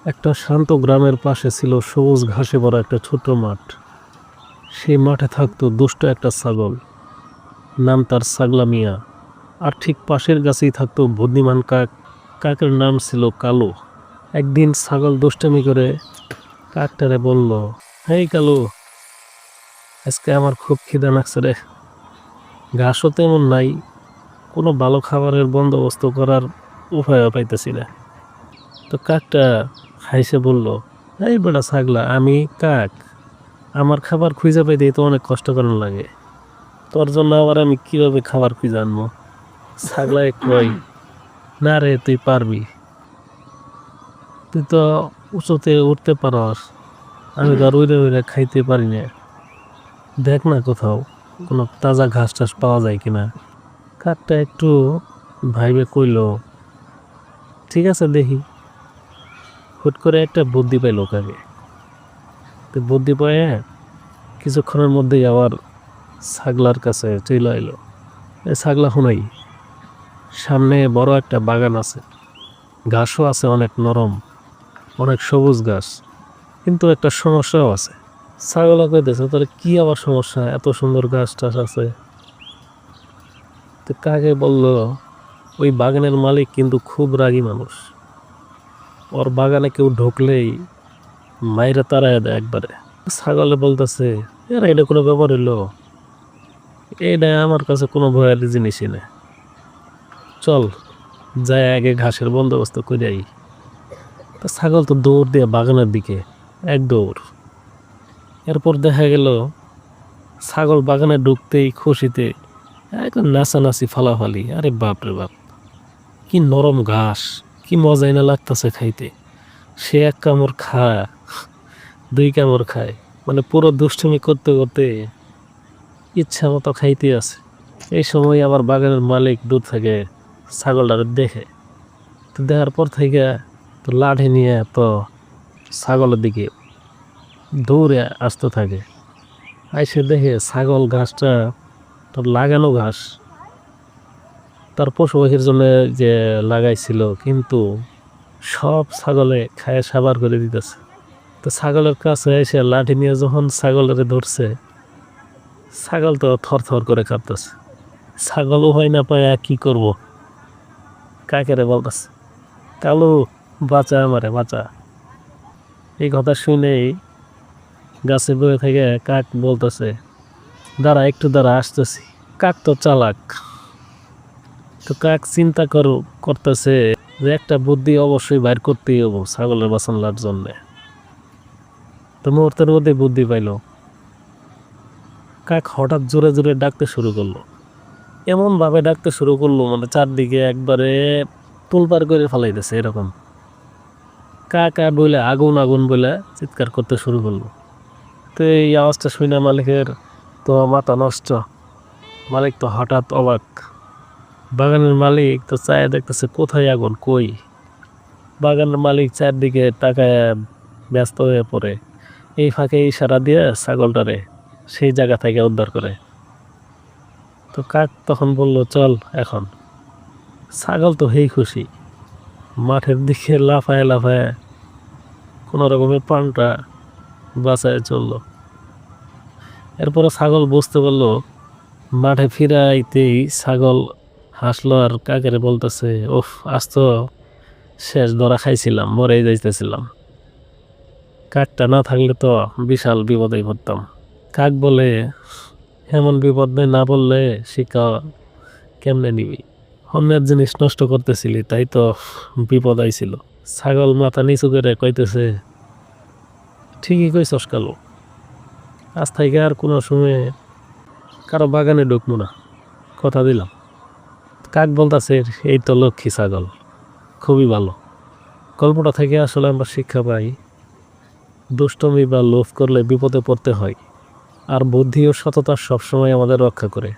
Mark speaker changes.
Speaker 1: একটা শান্ত গ্রামের পাশে ছিল সবুজ ঘাসে ভরা একটা ছোট্ট মাঠ। সেই মাঠে থাকতো দুষ্ট একটা ছাগল, নাম তার ছাগলা মিয়া। আর ঠিক পাশের গাছেই থাকতো বুদ্ধিমান কাক। কাকের নাম ছিল কালু। একদিন ছাগল দুষ্টামি করে কাকটারে বলল, হেই কালু, আজকে আমার খুব খিদা লাগছে রে, ঘাসও তেমন নাই, কোনো ভালো খাবারের বন্দোবস্ত করার উপায়ও পাইতেছি না। তো কাকটা হাইসে বলল, এই বেটা ছাগলা, আমি কাক, আমার খাবার খুঁজে পাইতে তো অনেক কষ্ট করার লাগে, তোর জন্য আবার আমি কিভাবে খাবার খুঁজে আনবো? ছাগলায় কই, না রে, তুই পারবি, তুই তো উঁচুতে উঠতে পারস, আমি তো আর উড়ে উড়ে খাইতে পারি না, দেখ না কোথাও কোনো তাজা ঘাস টাস পাওয়া যায় কিনা। কাকটা একটু ভাইবে কইল, ঠিক আছে দেখি। হুট করে একটা বুদ্ধি পাইল কাকে। তো বুদ্ধি পায় কিছুক্ষণের মধ্যেই আবার ছাগলার কাছে চলে এলো। এই ছাগলা, শুনাই, সামনে বড় একটা বাগান আছে, ঘাসও আছে অনেক নরম, অনেক সবুজ ঘাস, কিন্তু একটা সমস্যাও আছে। ছাগলা কইতেছে, তোর কি আবার সমস্যা, এত সুন্দর ঘাস টাস আছে? তো কাকে বলল, ওই বাগানের মালিক কিন্তু খুব রাগী মানুষ, ওর বাগানে কেউ ঢুকলেই মাইরা তাড়ায় দেয় একবারে। ছাগলে বলতেছে, এরা এটা কোনো ব্যাপার হইলো, এটা আমার কাছে কোনো ভয়ের জিনিসই না, চল যাই আগে ঘাসের বন্দোবস্ত করে আই। তা ছাগল তো দৌড় দিয়ে বাগানের দিকে, এক দৌড়। এরপর দেখা গেল ছাগল বাগানে ঢুকতেই খুশিতে একদম নাচানাচি ফালাফালি। আরে বাপ রে বাপ, কি নরম ঘাস, কি মজাই না লাগতেছে খাইতে। সে এক কামড় খায়, দুই কামড় খায়, মানে পুরো দুষ্টুমি করতে করতে ইচ্ছা মতো খাইতে আছে। এই সময় আবার বাগানের মালিক দূর থেকে ছাগলটা দেখে। তো দেখার পর থেকে তো লাঠি নিয়ে তো ছাগলের দিকে দৌড়ে আসতে থাকে। আইসে দেখে ছাগল ঘাসটা তার লাগানো ঘাস, তার পশু পাখির জন্য যে লাগাইছিল, কিন্তু সব ছাগলে খায় সাবার করে দিতেছে। তো ছাগলের কাছে এসে লাঠি নিয়ে যখন ছাগলের ধরছে, ছাগল তো থর থর করে কাঁপতেছে। ছাগল উপায় না পায় কি করব, কাকেরে বলতেছে, কালু বাঁচা, আমারে বাঁচা। এই কথা শুনেই গাছে বয়ে থেকে কাক বলতেছে, দাঁড়া একটু দাঁড়া, আসতেছি। কাক তো চালাক, তো কাক চিন্তা করতেছে যে একটা বুদ্ধি অবশ্যই বাইর করতেই হবো ছাগলের বাঁচানোর জন্যে। তো মুহূর্তের মধ্যে বুদ্ধি পাইল। কাক হঠাৎ জোরে জোরে ডাকতে শুরু করলো, এমনভাবে ডাকতে শুরু করলো মানে চারদিকে একবারে তোলপাড় করে ফেলাইতেছে এরকম। কাক আর বলে আগুন আগুন বলে চিৎকার করতে শুরু করলো। তো এই আওয়াজটা শুনে মালিকের তো মাথা নষ্ট। মালিক তো হঠাৎ অবাক। বাগানের মালিক তো চায়ে দেখতেছে কোথায় আগুন, কই। বাগানের মালিক চারদিকে তাকায় ব্যস্ত হয়ে পড়ে। এই ফাঁকে ইশারা দিয়ে ছাগলটারে সেই জায়গা থেকে উদ্ধার করে। তো কাক তখন বলল, চল এখন। ছাগল তো হেই খুশি, মাঠের দিকে লাফায় লাফায় কোনো রকমের প্রাণটা বাঁচায় চলল। এরপরে ছাগল বুঝতে পারলো, মাঠে ফিরাইতেই ছাগল হাসলো আর কাকেরে বলতেছে, ওফ, আজ তো শেষ ধরা খাইছিলাম, মরেই যাইতেছিলাম, কাকটা না থাকলে তো বিশাল বিপদেই পড়তাম। কাক বলে, এমন বিপদ না বললে শিক্ষা কেমনে নিবি, অন্যের জিনিস নষ্ট করতেছিলি তাই তো বিপদ আইছিল। ছাগল মাথা নিচু করে কইতেছে, ঠিকই কইছস কালু, আজ থেকে আর কোনো সময় কারো বাগানে ঢুকবো না, কথা দিলাম। কাক বলতেছে, এই তো লক্ষ্মী ছাগল, খুবই ভালো। গল্পটা থেকে আসলে আমরা শিক্ষা পাই, দুষ্টমি বা লোভ করলে বিপদে পড়তে হয়, আর বুদ্ধি ও সততা সবসময় আমাদের রক্ষা করে।